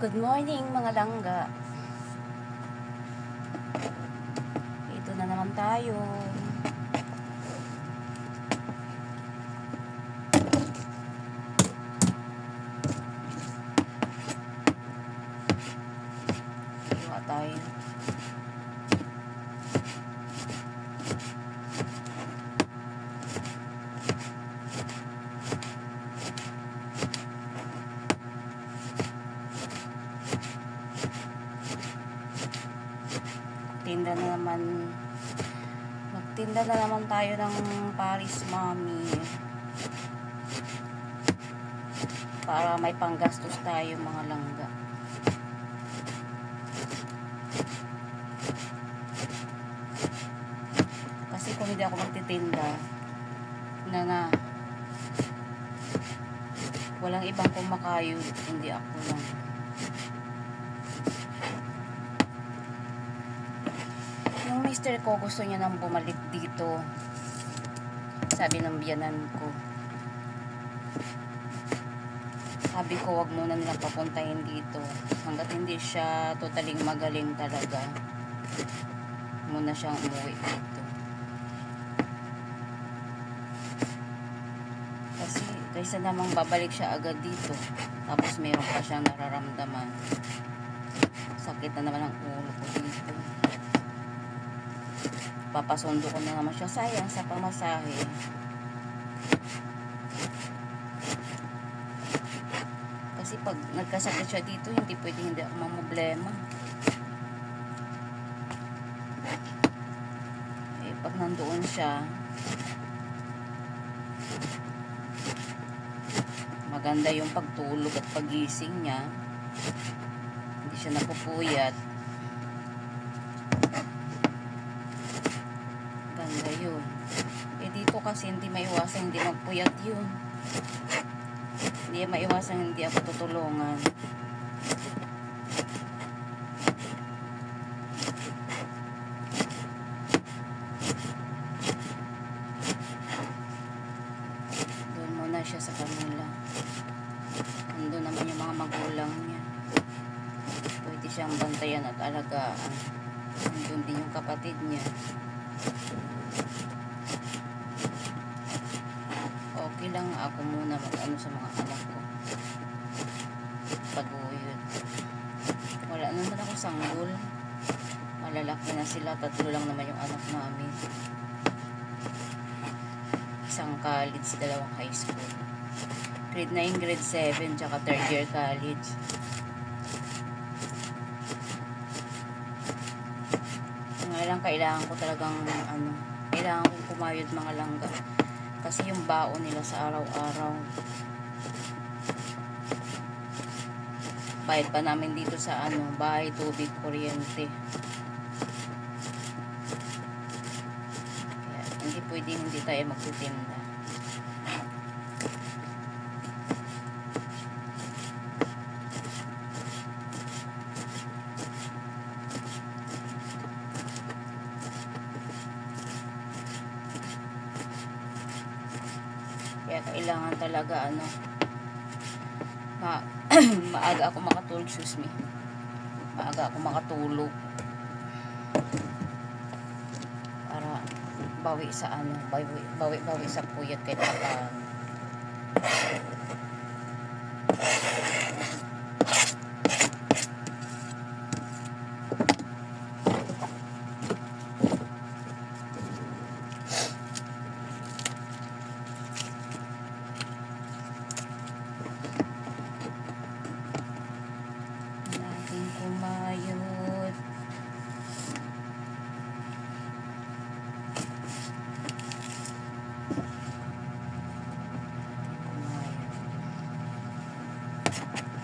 Good morning mga langga. Ito na naman tayo. Iwa tayo. Magtinda na naman tayo ng Paris Mami para may panggastos tayo mga langga. Kasi kung hindi ako magtitinda na walang ibang kumakayod, hindi ako lang. Yung mister ko gusto niya nang bumalik dito, sabi ng biyanan ko. Sabi ko wag muna nilang papuntahin dito hanggat hindi siya totaling magaling talaga, muna siyang umuwi dito. Kasi kaysa namang babalik siya agad dito tapos meron pa siyang nararamdaman, sakit na naman ang ulo ko dito. Papasundo ko na naman siya, sayang sa pamasahe. Kasi pag nagkasakit siya dito, hindi pwedeng hindi ako mamblema. Eh, pag nandoon siya, maganda yung pagtulog at pagising niya. Hindi siya napupuyat. Ganda yun. Eh dito kasi hindi maiwasan hindi magpuyat yun. Hindi maiwasan hindi ako tutulungan. Doon muna siya sa kanila. Nandun naman yung mga magulang niya. Pwede siyang bantayan at alagaan. Nandun din yung kapatid niya. Okay lang ako muna mag-ano sa mga anak ko. Paguyod. Wala naman ako sanggol. Malalaki na sila. 3 lang naman yung anak namin. Isang college, 2 high school. Grade 9, grade 7, tsaka 3rd year college. Ngayon kailangan ko talagang kailangan kong kumayod mga langga. Kasi yung baon nila sa araw-araw. Bayad pa namin dito sa bahay, tubig, kuryente. Kaya hindi pwedeng hindi tayo magtitinda. Kaya kailangan talaga maaga ako makatulog, maaga ako makatulog para bawi sa bawi sa puyat kahit paano. Kumayod.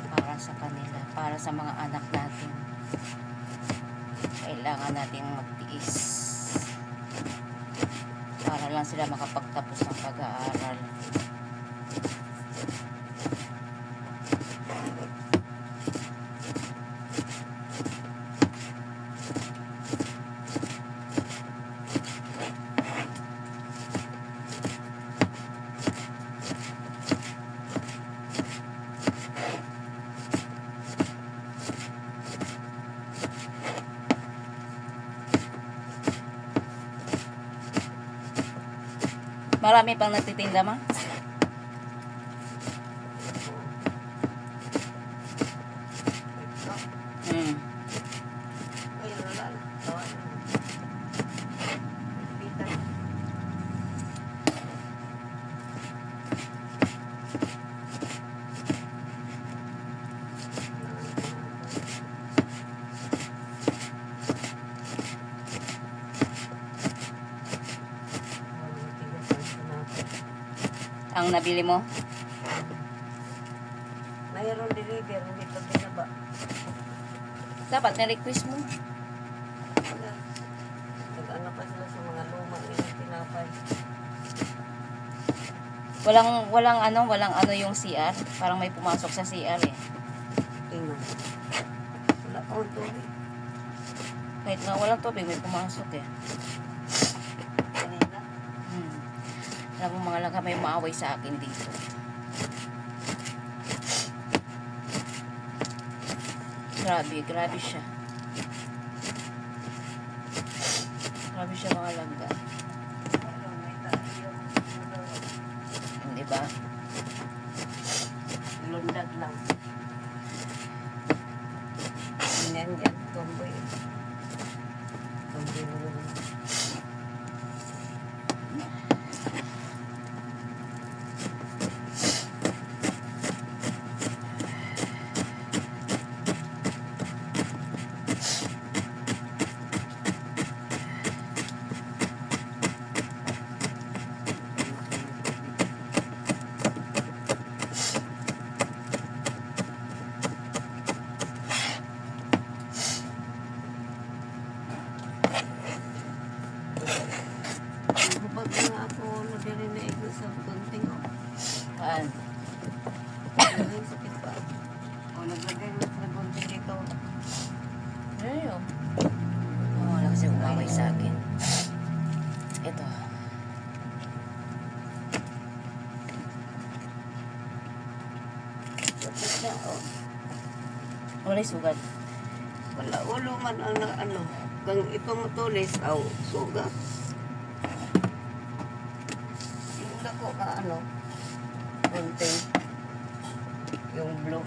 Para sa kanila, para sa mga anak natin. Kailangan natin magtiis para lang sila makapagtapos ng pag-aaral. Marami pang nagtitinda, ma? Hmm. Ay, wala na. Tawa na. Bitan. Ang nabili mo? Mayroon deliver, hindi pa binaba. Dapat na-request mo. Wala. Nag-ano pa sila sa mga luma nilang tinapay. Walang ano yung CR. Parang may pumasok sa CR eh. Tingnan. Wala pa ang tubig. Kahit nga walang tubig, may pumasok eh. Kanina. Alam mo mga langga, may maaway sa akin dito. Grabe siya. Grabe siya mga langga. Pero may tayo. Hindi ba? Lundag lang. Ganyan yan. Tomboy. Tomboy mo lang. Hubag na ako nabirinig sa kunting o. Saan? Ay, sakit pa. O, naglagay na sa kunting dito. Ayun. Wala kasi umaway sa akin. Ito. Sakit na o. Wala yung sugat. Wala, ulo man ang ano. Kung ipumutulis, aw, suga. Yung dako ka ano, kunting. Yung blue.